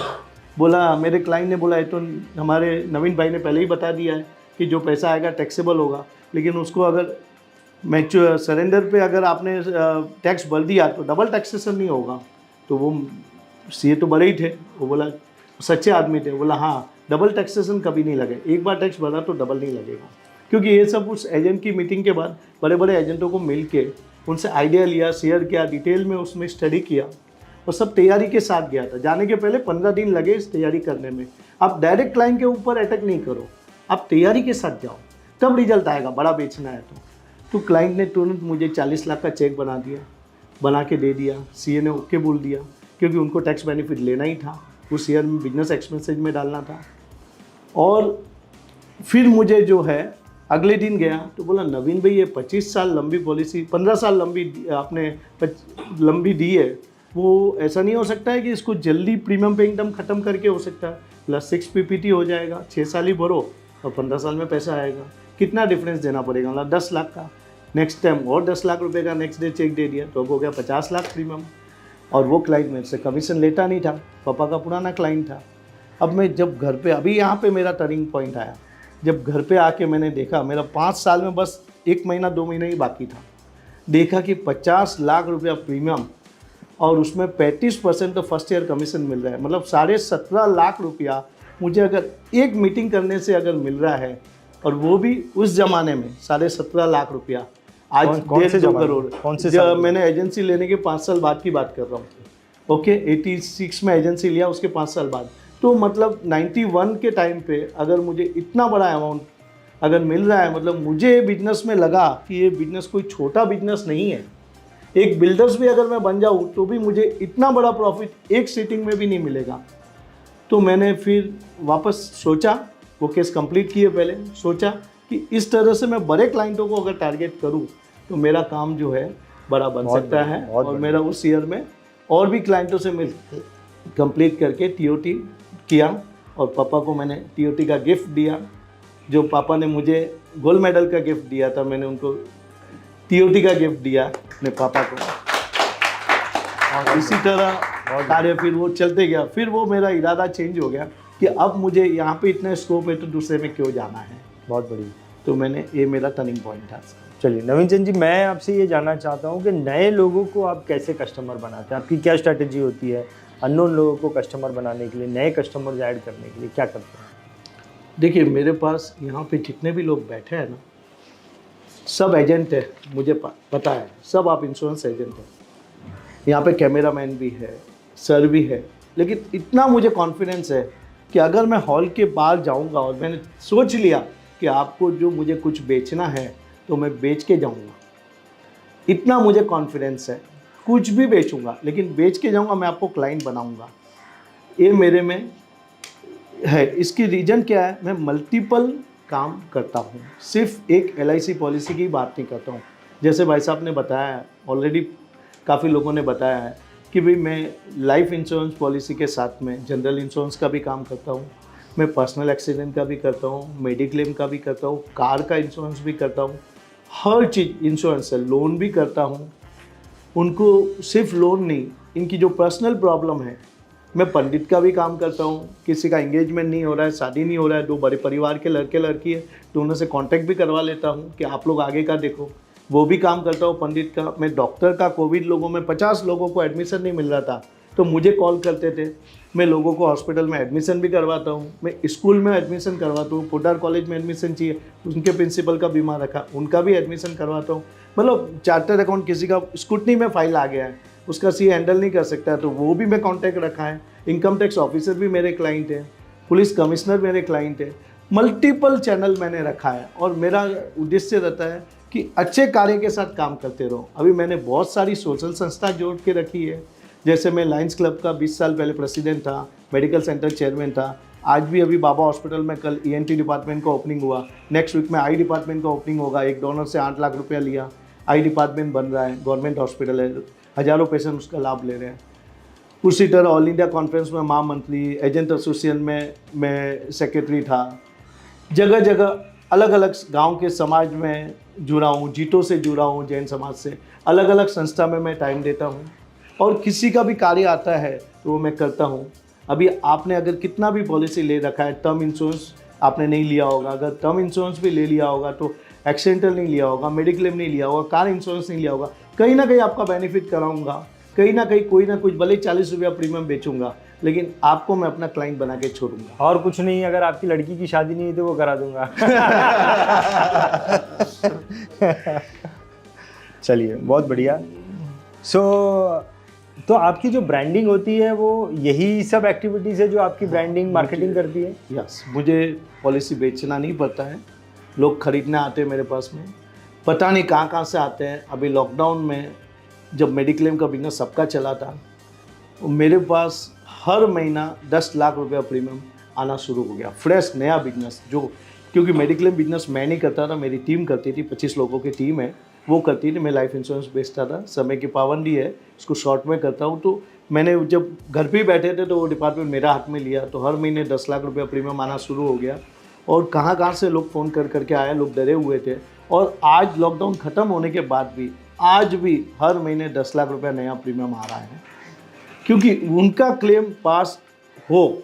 Speaker 2: बोला, मेरे क्लाइंट ने बोला, तो हमारे नवीन भाई ने पहले ही बता दिया है कि जो पैसा आएगा टैक्सेबल होगा, लेकिन उसको अगर मैच्योर सरेंडर पे अगर आपने टैक्स भर दिया तो डबल टैक्सेशन नहीं होगा। तो वो सीए तो बड़े ही थे, वो बोला, सच्चे आदमी थे, बोला हाँ डबल टैक्सेशन कभी नहीं लगे, एक बार टैक्स भरा तो डबल नहीं लगेगा। क्योंकि ये सब उस एजेंट की मीटिंग के बाद बड़े बड़े एजेंटों को मिल के उनसे आइडिया लिया, शेयर किया, डिटेल में उसमें स्टडी किया और सब तैयारी के साथ गया था। जाने के पहले 15 दिन लगे इस तैयारी करने में। आप डायरेक्ट क्लाइंट के ऊपर अटैक नहीं करो, आप तैयारी के साथ जाओ, तब रिजल्ट आएगा, बड़ा बेचना है तो क्लाइंट ने तुरंत मुझे 40 लाख का चेक बना दिया, बना के दे दिया। सीए ने ओके बोल दिया, क्योंकि उनको टैक्स बेनिफिट लेना ही था, उस ईयर में बिजनेस एक्सपेंसेज में डालना था। और फिर मुझे जो है अगले दिन गया तो बोला, नवीन भाई ये 25 साल लंबी पॉलिसी, 15 साल लंबी आपने लंबी दी है, वो ऐसा नहीं हो सकता है कि इसको जल्दी प्रीमियम पे एकदम ख़त्म करके हो सकता है, प्लस 6 पीपीटी हो जाएगा, 6 साल ही भरो और 15 साल में पैसा आएगा, कितना डिफरेंस देना पड़ेगा, मतलब 10 लाख का। नेक्स्ट टाइम और 10 लाख रुपए का नेक्स्ट डे चेक दे दिया, तो अब हो गया 50 लाख प्रीमियम। और वो क्लाइंट मेरे से कमीशन लेता नहीं था, पापा का पुराना क्लाइंट था। अब मैं जब घर पे, अभी यहाँ पे मेरा टर्निंग पॉइंट आया, जब घर पे आके मैंने देखा, मेरा 5 साल में बस 1 महीना 2 महीने ही बाकी था, देखा कि 50 लाख रुपया प्रीमियम और उसमें 35% तो फर्स्ट ईयर कमीशन मिल रहा है, मतलब 17.5 लाख रुपया मुझे अगर एक मीटिंग करने से अगर मिल रहा है, और वो भी उस ज़माने में 17.5 लाख रुपया। आज 1.5-2 करोड़।
Speaker 1: कौन से
Speaker 2: जब मैंने एजेंसी लेने के 5 साल बाद की बात कर रहा हूँ, ओके 86 में एजेंसी लिया, उसके 5 साल बाद, तो मतलब 91 के टाइम पे अगर मुझे इतना बड़ा अमाउंट अगर मिल रहा है, मतलब मुझे बिजनेस में लगा कि ये बिजनेस कोई छोटा बिजनेस नहीं है। एक बिल्डर्स भी अगर मैं बन जाऊँ तो भी मुझे इतना बड़ा प्रॉफिट एक सीटिंग में भी नहीं मिलेगा। तो मैंने फिर वापस सोचा, वो केस कंप्लीट किए, पहले सोचा कि इस तरह से मैं बड़े क्लाइंटों को अगर टारगेट करूं तो मेरा काम जो है बड़ा बन सकता है। और मेरा उस ईयर में और भी क्लाइंटों से मिल कंप्लीट करके टीओटी किया, और पापा को मैंने टीओटी का गिफ्ट दिया। जो पापा ने मुझे गोल्ड मेडल का गिफ्ट दिया था, मैंने उनको टीओटी का गिफ्ट दिया अपने पापा को। और इसी तरह कार्य फिर वो चलते गया। फिर वो मेरा इरादा चेंज हो गया कि अब मुझे यहाँ पे इतना स्कोप है तो दूसरे में क्यों जाना है।
Speaker 1: बहुत बढ़िया।
Speaker 2: तो मैंने, ये मेरा टर्निंग पॉइंट था।
Speaker 1: चलिए नवीन चंद जी, मैं आपसे ये जानना चाहता हूँ कि नए लोगों को आप कैसे कस्टमर बनाते हैं, आपकी क्या स्ट्रैटेजी होती है अननोन लोगों को कस्टमर बनाने के लिए, नए कस्टमर ऐड करने के लिए क्या करते हैं?
Speaker 2: देखिए, मेरे पास यहाँ पे जितने भी लोग बैठे हैं ना, सब एजेंट है, मुझे पता है, सब आप इंश्योरेंस एजेंट हैं। यहाँ पे कैमरामैन भी है, सर भी है, लेकिन इतना मुझे कॉन्फिडेंस है कि अगर मैं हॉल के बाहर जाऊँगा और मैंने सोच लिया कि आपको जो मुझे कुछ बेचना है तो मैं बेच के जाऊँगा, इतना मुझे कॉन्फिडेंस है। कुछ भी बेचूंगा लेकिन बेच के जाऊँगा, मैं आपको क्लाइंट बनाऊँगा, ये मेरे में है। इसकी रीज़न क्या है, मैं मल्टीपल काम करता हूँ, सिर्फ एक LIC पॉलिसी की बात नहीं करता हूँ। जैसे भाई साहब ने बताया है, ऑलरेडी काफ़ी लोगों ने बताया है कि भाई मैं लाइफ इंश्योरेंस पॉलिसी के साथ में जनरल इंश्योरेंस का भी काम करता हूँ, मैं पर्सनल एक्सीडेंट का भी करता हूँ, मेडिक्लेम का भी करता हूँ, कार का इंश्योरेंस भी करता हूँ, हर चीज़ इंश्योरेंस है, लोन भी करता हूँ। उनको सिर्फ लोन नहीं, इनकी जो पर्सनल प्रॉब्लम है, मैं पंडित का भी काम करता हूँ। किसी का एंगेजमेंट नहीं हो रहा है, शादी नहीं हो रहा है, 2 बड़े परिवार के लड़के लड़की है, तो उनसे कांटेक्ट भी करवा लेता हूँ कि आप लोग आगे का देखो, वो भी काम करता हूँ पंडित का। मैं डॉक्टर का, कोविड लोगों में 50 लोगों को एडमिशन नहीं मिल रहा था, तो मुझे कॉल करते थे। मैं लोगों को हॉस्पिटल में एडमिशन भी करवाता हूँ, मैं स्कूल में एडमिशन करवाता हूँ, पोडार कॉलेज में एडमिशन चाहिए, उनके प्रिंसिपल का बीमा रखा, उनका भी एडमिशन करवाता हूँ। मतलब चार्टर्ड अकाउंट किसी का स्कूटनी में फाइल आ गया है, उसका सी हैंडल नहीं कर सकता है, तो वो भी मैं कॉन्टैक्ट रखा है। इनकम टैक्स ऑफिसर भी मेरे क्लाइंट है, पुलिस कमिश्नर मेरे क्लाइंट है, मल्टीपल चैनल मैंने रखा है। और मेरा उद्देश्य रहता है कि अच्छे कार्य के साथ काम करते रहो। अभी मैंने बहुत सारी सोशल संस्था जोड़ के रखी है, जैसे मैं लायंस क्लब का 20 साल पहले प्रेसिडेंट था, मेडिकल सेंटर चेयरमैन था। आज भी अभी बाबा हॉस्पिटल में कल ENT डिपार्टमेंट का ओपनिंग हुआ, नेक्स्ट वीक में आई डिपार्टमेंट का ओपनिंग होगा। एक डोनर से 8 लाख रुपया लिया, आई डिपार्टमेंट बन रहा है, गवर्नमेंट हॉस्पिटल है, हज़ारों पेशेंट उसका लाभ ले रहे हैं। उसी तरह ऑल इंडिया कॉन्फ्रेंस में महामंत्री, एजेंट एसोसिएशन में मैं सेक्रेटरी था। जगह जगह अलग अलग गांव के समाज में जुड़ा हूँ, जीतो से जुड़ा हूँ, जैन समाज से, अलग अलग संस्था में मैं टाइम देता हूँ। और किसी का भी कार्य आता है तो वो मैं करता हूँ। अभी आपने अगर कितना भी पॉलिसी ले रखा है, टर्म इंश्योरेंस आपने नहीं लिया होगा, अगर टर्म इंश्योरेंस भी ले लिया होगा तो एक्सीडेंटल नहीं लिया होगा, मेडिक्लेम नहीं लिया होगा, कार इंश्योरेंस नहीं लिया होगा, कहीं ना कहीं आपका बेनिफिट कराऊंगा, कहीं ना कहीं कोई ना कुछ, भले 40 रुपया प्रीमियम बेचूंगा, लेकिन आपको मैं अपना क्लाइंट बना के छोड़ूंगा।
Speaker 1: और कुछ नहीं, अगर आपकी लड़की की शादी नहीं है तो वो करा दूंगा। चलिए, बहुत बढ़िया। तो आपकी जो ब्रांडिंग होती है वो यही सब एक्टिविटीज़ है जो आपकी ब्रांडिंग मार्केटिंग करती है?
Speaker 2: यस, मुझे पॉलिसी बेचना नहीं पड़ता है, लोग खरीदने आते हैं मेरे पास में, पता नहीं कहाँ कहाँ से आते हैं। अभी लॉकडाउन में जब मेडिक्लेम का बिजनेस सबका चला था, मेरे पास हर महीना 10 लाख रुपया प्रीमियम आना शुरू हो गया, फ्रेश नया बिजनेस। जो क्योंकि मेडिक्लेम बिजनेस मैं नहीं करता था, मेरी टीम करती थी, 25 लोगों की टीम है, वो करती थी। मैं लाइफ इंश्योरेंस बेचता था, समय की पाबंदी है, इसको शॉर्ट में करता हूँ। तो मैंने जब घर पे ही बैठे थे तो वो डिपार्टमेंट मेरा हाथ में लिया, तो हर महीने 10 लाख रुपया प्रीमियम आना शुरू हो गया। और कहाँ कहाँ से लोग फ़ोन कर करके आए, लोग डरे हुए थे। और आज लॉकडाउन ख़त्म होने के बाद भी आज भी हर महीने 10 लाख रुपया नया प्रीमियम आ रहा है, क्योंकि उनका क्लेम पास हो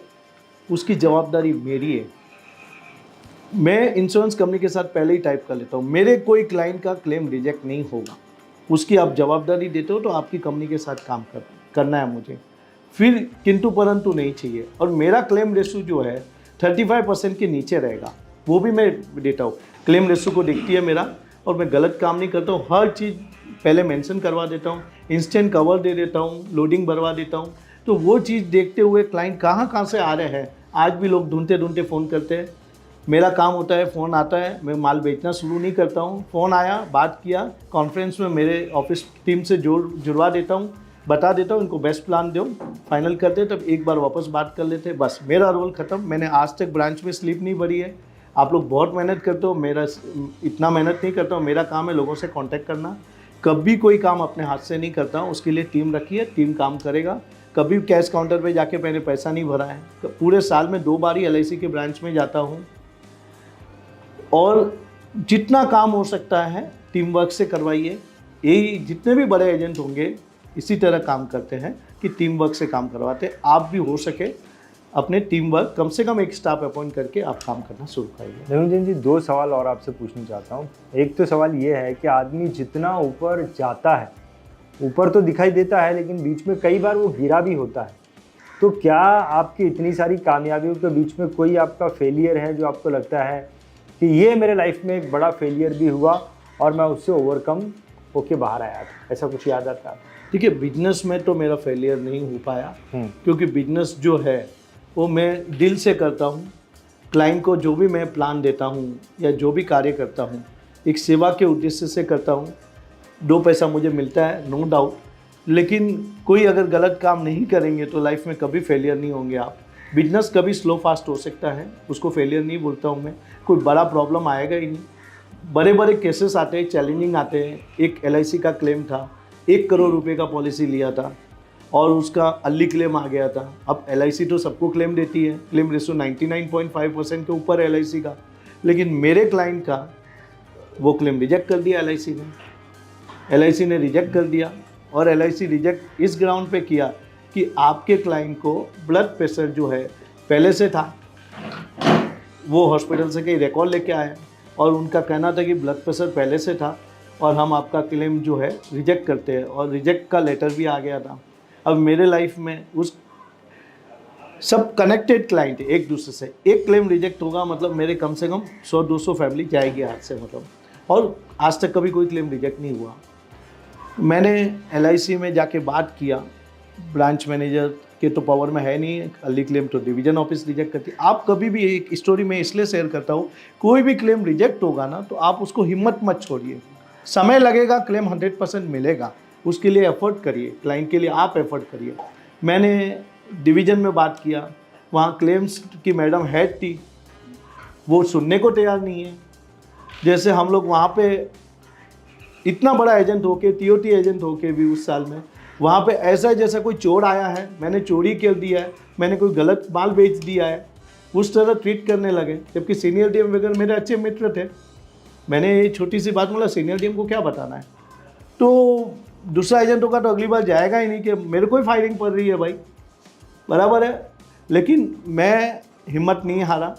Speaker 2: उसकी जवाबदारी मेरी है। मैं इंश्योरेंस कंपनी के साथ पहले ही टाइप कर लेता हूँ, मेरे कोई क्लाइंट का क्लेम रिजेक्ट नहीं होगा, उसकी आप जवाबदारी देते हो तो आपकी कंपनी के साथ काम करना है मुझे, फिर किंतु परंतु नहीं चाहिए। और मेरा क्लेम रेशो जो है 35% के नीचे रहेगा, वो भी मैं देता हूँ। क्लेम रेशो को देखती है मेरा, और मैं गलत काम नहीं करता हूँ, हर चीज़ पहले मेंशन करवा देता हूँ, इंस्टेंट कवर दे देता हूँ, लोडिंग भरवा देता हूँ। तो वो चीज़ देखते हुए क्लाइंट कहाँ कहाँ से आ रहे हैं, आज भी लोग ढूंढते ढूंढते फ़ोन करते हैं। मेरा काम होता है, फ़ोन आता है, मैं माल बेचना शुरू नहीं करता हूँ, फ़ोन आया, बात किया, कॉन्फ्रेंस में मेरे ऑफिस टीम से जुड़वा देता हूँ, बता देता हूँ इनको बेस्ट प्लान दो, फाइनल करते, तब एक बार वापस बात कर लेते, बस मेरा रोल ख़त्म। मैंने आज तक ब्रांच में स्लिप नहीं भरी है। आप लोग बहुत मेहनत करते हो, मेरा इतना मेहनत नहीं करता हूँ। मेरा काम है लोगों से कांटेक्ट करना, कभी कोई काम अपने हाथ से नहीं करता हूँ, उसके लिए टीम रखी है, टीम काम करेगा। कभी कैश काउंटर पे जाके मैंने पैसा नहीं भरा है, पूरे साल में 2 बार ही LIC के ब्रांच में जाता हूँ। और जितना काम हो सकता है टीम वर्क से करवाइए। यही जितने भी बड़े एजेंट होंगे इसी तरह काम करते हैं कि टीम वर्क से काम करवाते हैं। आप भी हो सके अपने टीम वर्क, कम से कम एक स्टाफ अपॉइंट करके आप काम करना शुरू करिए।
Speaker 1: नवीन जैन जी, 2 सवाल और आपसे पूछना चाहता हूँ। एक तो सवाल ये है कि आदमी जितना ऊपर जाता है, ऊपर तो दिखाई देता है लेकिन बीच में कई बार वो गिरा भी होता है, तो क्या आपकी इतनी सारी कामयाबियों के बीच में कोई आपका फेलियर है जो आपको लगता है कि ये मेरे लाइफ में एक बड़ा फेलियर भी हुआ और मैं उससे ओवरकम होके बाहर आया था, ऐसा कुछ याद आता है?
Speaker 2: देखिए, बिजनेस में तो मेरा फेलियर नहीं हो पाया, क्योंकि बिजनेस जो है वो मैं दिल से करता हूँ। क्लाइंट को जो भी मैं प्लान देता हूँ या जो भी कार्य करता हूँ, एक सेवा के उद्देश्य से करता हूँ। 2 पैसा मुझे मिलता है, नो डाउट, लेकिन कोई अगर गलत काम नहीं करेंगे तो लाइफ में कभी फेलियर नहीं होंगे आप। बिजनेस कभी स्लो फास्ट हो सकता है, उसको फेलियर नहीं बोलता हूँ मैं। कोई बड़ा प्रॉब्लम आएगा ही नहीं। बड़े बड़े केसेस आते हैं, चैलेंजिंग आते हैं। एक LIC का क्लेम था, 1 करोड़ रुपए का पॉलिसी लिया था और उसका अर्ली क्लेम आ गया था। अब LIC तो सबको क्लेम देती है, क्लेम रेशो 99.5% के ऊपर है LIC का, लेकिन मेरे क्लाइंट का वो क्लेम रिजेक्ट कर दिया LIC ने। LIC ने रिजेक्ट कर दिया, और LIC रिजेक्ट इस ग्राउंड पे किया कि आपके क्लाइंट को ब्लड प्रेशर जो है पहले से था, वो हॉस्पिटल से कहीं रिकॉर्ड लेके आए और उनका कहना था कि ब्लड प्रेशर पहले से था और हम आपका क्लेम जो है रिजेक्ट करते हैं, और रिजेक्ट का लेटर भी आ गया था। अब मेरे लाइफ में उस सब कनेक्टेड क्लाइंट है एक दूसरे से, एक क्लेम रिजेक्ट होगा मतलब मेरे कम से कम 100-200 फैमिली जाएगी हाथ से मतलब, और आज तक कभी कोई क्लेम रिजेक्ट नहीं हुआ। मैंने LIC में जाके बात किया, ब्रांच मैनेजर के तो पावर में है नहीं, अली क्लेम तो डिवीजन ऑफिस रिजेक्ट करती है। आप कभी भी एक स्टोरी में इसलिए शेयर करता हूँ, कोई भी क्लेम रिजेक्ट होगा ना तो आप उसको हिम्मत मत छोड़िए, समय लगेगा, क्लेम 100% मिलेगा, उसके लिए एफर्ट करिए, क्लाइंट के लिए आप एफर्ट करिए। मैंने डिवीज़न में बात किया, वहाँ क्लेम्स की मैडम हेड थी, वो सुनने को तैयार नहीं है। जैसे हम लोग वहाँ पे इतना बड़ा एजेंट होके, TOT एजेंट होके भी उस साल में वहाँ पे ऐसा जैसा कोई चोर आया है, मैंने चोरी कर दिया है, मैंने कोई गलत माल बेच दिया है, उस तरह ट्रीट करने लगे। जबकि सीनियर DM वगैरह मेरे अच्छे मित्र थे। मैंने ये छोटी सी बात बोला, सीनियर DM को क्या बताना है, तो दूसरा एजेंट होगा तो अगली बार जाएगा ही नहीं कि मेरे को ही फायरिंग पड़ रही है भाई, बराबर है। लेकिन मैं हिम्मत नहीं हारा,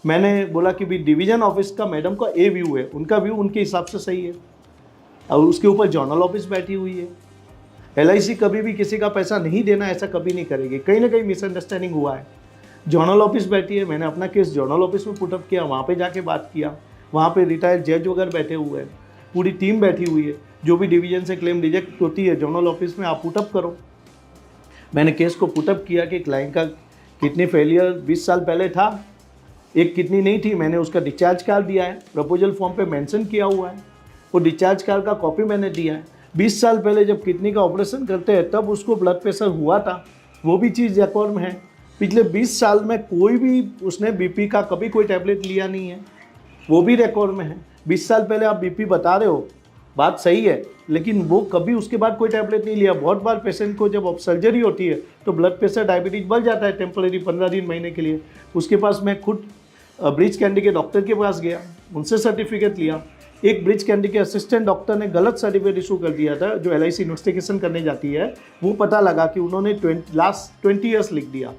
Speaker 2: मैंने बोला कि भी डिवीज़न ऑफिस का मैडम का ए व्यू है, उनका व्यू उनके हिसाब से सही है, और उसके ऊपर जर्नल ऑफिस बैठी हुई है। LIC कभी भी किसी का पैसा नहीं देना ऐसा कभी नहीं करेगी, कहीं ना कहीं मिसअंडरस्टैंडिंग हुआ है। जर्नल ऑफिस बैठी है, मैंने अपना केस जर्नल ऑफिस में पुटअप किया, वहाँ पे जाके बात किया, वहाँ पे रिटायर्ड जज वगैरह बैठे हुए हैं, पूरी टीम बैठी हुई है, जो भी डिवीज़न से क्लेम रिजेक्ट होती है जर्नल ऑफिस में आप पुटअप करो। मैंने केस को पुटअप किया कि क्लाइंट का किडनी फेलियर 20 साल पहले था, एक किडनी नहीं थी, मैंने उसका डिस्चार्ज कार्ड दिया है, प्रपोजल फॉर्म पे मेंशन किया हुआ है, वो डिस्चार्ज कार्ड का कॉपी मैंने दिया है। 20 साल पहले जब किडनी का ऑपरेशन करते हैं तब उसको ब्लड प्रेशर हुआ था, वो भी चीज़ रिकॉर्ड में है। पिछले 20 साल में कोई भी उसने BP का कभी कोई टैबलेट लिया नहीं है, वो भी रिकॉर्ड में है। 20 साल पहले आप BP बता रहे हो, बात सही है, लेकिन वो कभी उसके बाद कोई टैबलेट नहीं लिया। बहुत बार पेशेंट को जब सर्जरी होती है तो ब्लड प्रेशर डायबिटीज बढ़ जाता है टेम्पररी 15 दिन महीने के लिए। उसके पास मैं खुद ब्रिज कैंडी के डॉक्टर के पास गया, उनसे सर्टिफिकेट लिया। एक ब्रिज कैंडी के असिस्टेंट डॉक्टर ने गलत सर्टिफिकेट इशू कर दिया था, जो LIC इन्वेस्टिगेशन करने जाती है, वो पता लगा कि उन्होंने लास्ट 20 ईयर्स लिख दिया।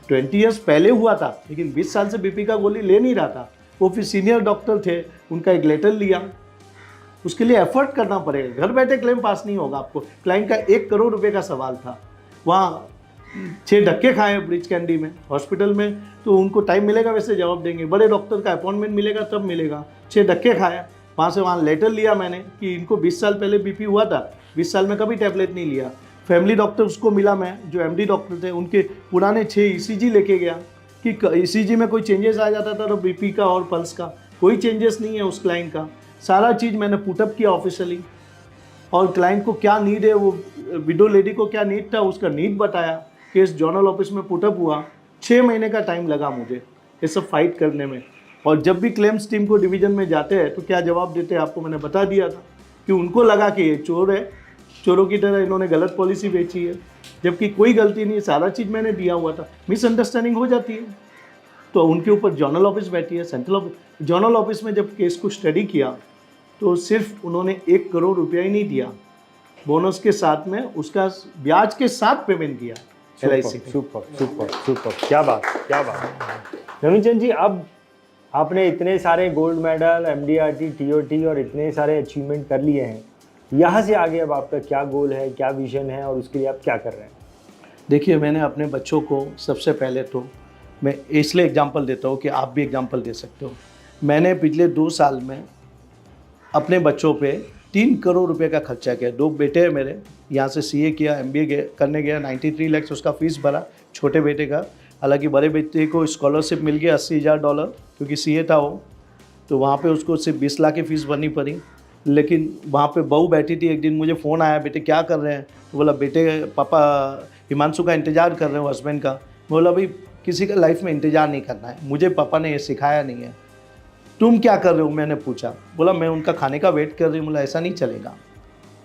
Speaker 2: 20 ईयर्स पहले हुआ था, लेकिन 20 साल से BP का गोली ले नहीं रहा था। वो फिर सीनियर डॉक्टर थे, उनका एक लेटर लिया, उसके लिए एफर्ट करना पड़ेगा, घर बैठे क्लेम पास नहीं होगा आपको। क्लाइंट का 1 करोड़ रुपए का सवाल था, वहाँ 6 धक्के खाए ब्रिज कैंडी में हॉस्पिटल में, तो उनको टाइम मिलेगा वैसे जवाब देंगे, बड़े डॉक्टर का अपॉइंटमेंट मिलेगा तब मिलेगा। 6 धक्के खाया, वहाँ से वहाँ लेटर लिया मैंने कि इनको 20 साल पहले BP हुआ था, 20 साल में कभी टैबलेट नहीं लिया। फैमिली डॉक्टर उसको मिला, मैं जो MD डॉक्टर थे उनके पुराने 6 ECG लेके गया कि ECG में कोई चेंजेस आ जाता था तो BP का और पल्स का कोई चेंजेस नहीं है उस क्लाइंट का। सारा चीज़ मैंने पुटअप किया ऑफिशियली, और क्लाइंट को क्या नीड है, वो विडो लेडी को क्या नीड था, उसका नीड बताया। केस जर्नल ऑफिस में पुटअप हुआ, 6 महीने का टाइम लगा मुझे ये सब फाइट करने में। और जब भी क्लेम्स टीम को डिवीज़न में जाते हैं तो क्या जवाब देते हैं आपको मैंने बता दिया था कि उनको लगा कि ये चोर है, चोरों की तरह इन्होंने गलत पॉलिसी बेची है, जबकि कोई गलती नहीं, सारा चीज़ मैंने दिया हुआ था। मिसअंडरस्टैंडिंग हो जाती है तो उनके ऊपर जर्नल ऑफिस बैठी है, सेंट्रल ऑफिस। जर्नल ऑफिस में जब केस को स्टडी किया तो सिर्फ उन्होंने 1 करोड़ रुपया ही नहीं दिया, बोनस के साथ में उसका ब्याज के साथ पेमेंट किया LIC।
Speaker 1: सुपर, क्या बात, क्या बात। नवीन चंद जी, अब आपने इतने सारे गोल्ड मेडल, MDRT, TOT और इतने सारे अचीवमेंट कर लिए हैं, यहाँ से आगे अब आपका क्या गोल है, क्या विजन है और उसके लिए आप क्या कर रहे हैं?
Speaker 2: देखिए, मैंने अपने बच्चों को सबसे पहले तो मैं इसलिए एग्जांपल देता हूँ कि आप भी एग्जांपल दे सकते हो। मैंने पिछले 2 साल में अपने बच्चों पे 3 करोड़ रुपए का खर्चा किया। 2 बेटे हैं मेरे, यहाँ से CA किया, MBA करने गया, 93 लाख उसका फ़ीस भरा छोटे बेटे का। हालांकि बड़े बेटे को स्कॉलरशिप मिल गया $80,000, क्योंकि CA था वो, तो वहाँ पे उसको सिर्फ 20 लाख की फ़ीस भरनी पड़ी। लेकिन वहाँ पे बहू बैठी थी, एक दिन मुझे फ़ोन आया, बेटे क्या कर रहे हैं? तो बोला बेटे पापा हिमांशु का इंतज़ार कर रहे हो, हस्बैंड का। बोला भाई किसी का लाइफ में इंतज़ार नहीं करना है, मुझे पापा ने ये सिखाया नहीं है। तुम क्या कर रहे हो? मैंने पूछा। बोला मैं उनका खाने का वेट कर रही हूँ। बोला ऐसा नहीं चलेगा,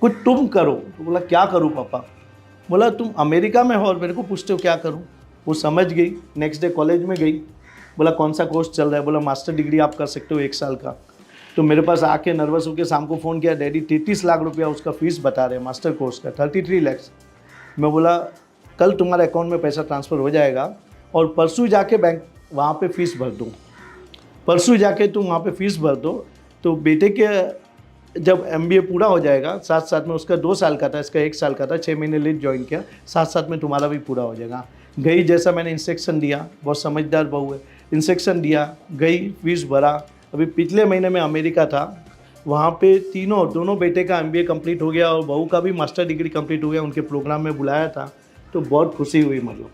Speaker 2: कुछ तुम करो। तो बोला क्या करूँ पापा? बोला तुम अमेरिका में हो और मेरे को पूछते हो क्या करूँ। वो समझ गई, नेक्स्ट डे कॉलेज में गई। बोला कौन सा कोर्स चल रहा है? बोला मास्टर डिग्री आप कर सकते हो 1 साल का। तो मेरे पास आके नर्वस होकर शाम को फ़ोन किया, डैडी 33 लाख रुपया उसका फ़ीस बता रहे हैं मास्टर कोर्स का, 33 लाख। मैं बोला कल तुम्हारे अकाउंट में पैसा ट्रांसफ़र हो जाएगा और परसों जाके बैंक वहाँ पे फ़ीस भर दूँ। परसों जाके तुम वहाँ पे फ़ीस भर दो। तो बेटे के जब MBA पूरा हो जाएगा, साथ साथ में उसका 2 साल का था, इसका 1 साल का था, 6 महीने लेट ज्वाइन किया, साथ साथ में तुम्हारा भी पूरा हो जाएगा। गई, जैसा मैंने इंस्ट्रक्शन दिया, बहुत समझदार बहू है, इंस्ट्रक्शन दिया, गई, फीस भरा। अभी पिछले महीने में अमेरिका था, वहाँ पे दोनों बेटे का MBA कंप्लीट हो गया और बहू का भी मास्टर डिग्री कंप्लीट हो गया, उनके प्रोग्राम में बुलाया था, तो बहुत खुशी हुई मतलब।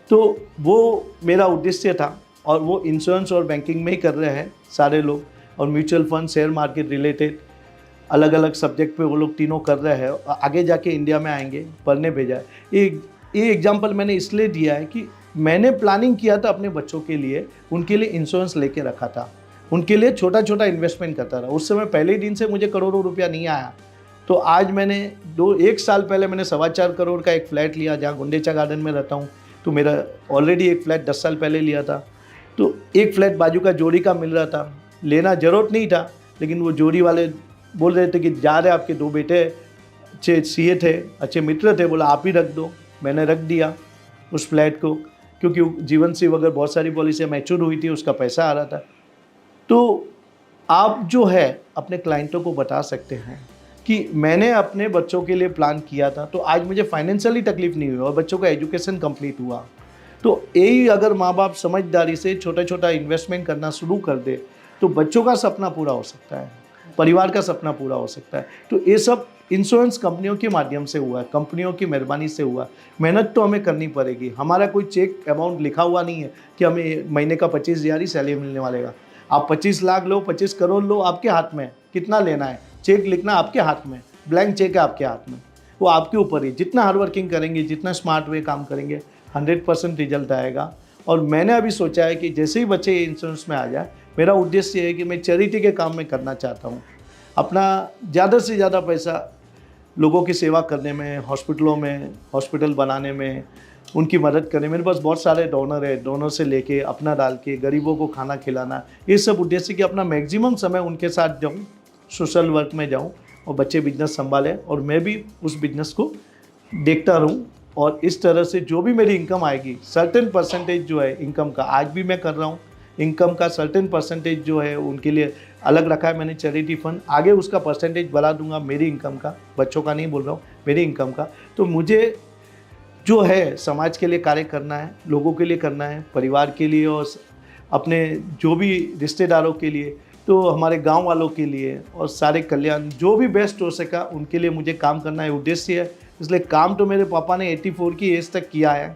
Speaker 2: तो वो मेरा उद्देश्य था, और वो इंश्योरेंस और बैंकिंग में ही कर रहे हैं सारे लोग, और mutual fund, share market related अलग अलग सब्जेक्ट पे वो लोग तीनों कर रहे हैं। आगे जाके इंडिया में आएंगे, पढ़ने भेजा है। ये एग्जाम्पल मैंने इसलिए दिया है कि मैंने प्लानिंग किया था अपने बच्चों के लिए, उनके लिए इंश्योरेंस लेके रखा था, उनके लिए छोटा छोटा इन्वेस्टमेंट करता रहा। उस समय पहले ही दिन से मुझे करोड़ों रुपया नहीं आया, तो आज मैंने 1 साल पहले मैंने 4.25 करोड़ का एक फ्लैट लिया, जहाँ गुंडेचा गार्डन में रहता हूँ। तो मेरा ऑलरेडी एक फ्लैट 10 साल पहले लिया था, तो एक फ्लैट बाजू का जोड़ी का मिल रहा था, लेना ज़रूरत नहीं था, लेकिन वो जोड़ी वाले बोल रहे थे कि जा रहे आपके 2 बेटे अच्छे CA थे, अच्छे मित्र थे, बोला आप ही रख दो। मैंने रख दिया उस फ्लैट को, क्योंकि जीवन से वगैरह बहुत सारी पॉलिसियाँ मैच्योर हुई थी, उसका पैसा आ रहा था। तो आप जो है अपने क्लाइंटों को बता सकते हैं कि मैंने अपने बच्चों के लिए प्लान किया था, तो आज मुझे फाइनेंशियली तकलीफ नहीं हुई और बच्चों का एजुकेशन कंप्लीट हुआ। तो यही अगर माँ बाप समझदारी से छोटा छोटा इन्वेस्टमेंट करना शुरू कर दे, तो बच्चों का सपना पूरा हो सकता है, परिवार का सपना पूरा हो सकता है। तो ये सब इंश्योरेंस कंपनियों के माध्यम से हुआ है, कंपनियों की मेहरबानी से हुआ। मेहनत तो हमें करनी पड़ेगी। हमारा कोई चेक अमाउंट लिखा हुआ नहीं है कि हमें महीने का 25,000 ही सैलरी मिलने वालेगा। आप 25 लाख लो, 25 करोड़ लो, आपके हाथ में कितना लेना है, चेक लिखना आपके हाथ में, ब्लैंक चेक है आपके हाथ में, वो आपके ऊपर ही। जितना हार्ड वर्किंग करेंगे, जितना स्मार्ट वे काम करेंगे, 100% रिजल्ट आएगा। और मैंने अभी सोचा है कि जैसे ही बच्चे इंश्योरेंस में आ जाए, मेरा उद्देश्य है कि मैं चैरिटी के काम में करना चाहता हूँ। अपना ज़्यादा से ज़्यादा पैसा लोगों की सेवा करने में, हॉस्पिटलों में हॉस्पिटल बनाने में, उनकी मदद करने। मेरे पास बहुत सारे डोनर है, डोनर से लेके अपना डाल के गरीबों को खाना खिलाना, ये सब उद्देश्य कि अपना मैक्सिमम समय उनके साथ जाऊँ, सोशल वर्क में जाऊँ और बच्चे बिजनेस संभालें और मैं भी उस बिजनेस को देखता रहूँ। और इस तरह से जो भी मेरी इनकम आएगी, सर्टेन परसेंटेज जो है इनकम का, आज भी मैं कर रहा हूँ, इनकम का सर्टेन परसेंटेज जो है उनके लिए अलग रखा है मैंने चैरिटी फंड। आगे उसका परसेंटेज बढ़ा दूंगा मेरी इनकम का, बच्चों का नहीं बोल रहा हूँ, मेरी इनकम का। तो मुझे जो है समाज के लिए कार्य करना है, लोगों के लिए करना है, परिवार के लिए और अपने जो भी रिश्तेदारों के लिए, तो हमारे गांव वालों के लिए और सारे कल्याण जो भी बेस्ट हो सका उनके लिए मुझे काम करना है, उद्देश्य है। इसलिए काम तो मेरे पापा ने 84 की एज तक किया है।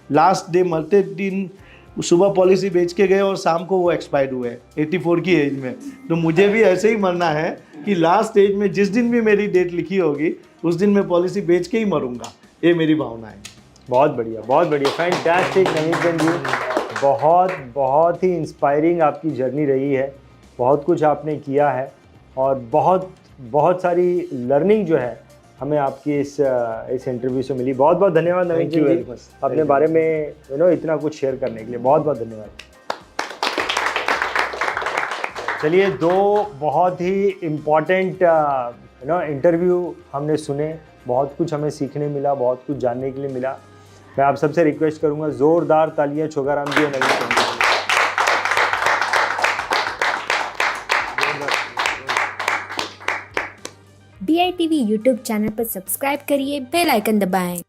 Speaker 2: लास्ट डे मरते दिन सुबह पॉलिसी बेच के गए और शाम को वो एक्सपायर्ड हुए 84 की एज में। तो मुझे भी ऐसे ही मरना है कि लास्ट एज में जिस दिन भी मेरी डेट लिखी होगी उस दिन मैं पॉलिसी बेच के ही मरूंगा, ये मेरी भावना है।
Speaker 1: बहुत बढ़िया, फैंटास्टिक नवीन जी, बहुत ही इंस्पायरिंग आपकी जर्नी रही है। बहुत कुछ आपने किया है और बहुत सारी लर्निंग जो है हमें आपकी इस इंटरव्यू से मिली। बहुत धन्यवाद नवीन जी अपने बारे में इतना कुछ शेयर करने के लिए। बहुत धन्यवाद। चलिए, 2 बहुत ही इम्पॉर्टेंट इंटरव्यू हमने सुने, बहुत कुछ हमें सीखने मिला, बहुत कुछ जानने के लिए मिला। मैं आप सबसे रिक्वेस्ट करूंगा, जोरदार तालियां छोगाराम जी और नवीन जी।
Speaker 3: BITV YouTube चैनल पर सब्सक्राइब करिए, बेल आइकन दबाएं।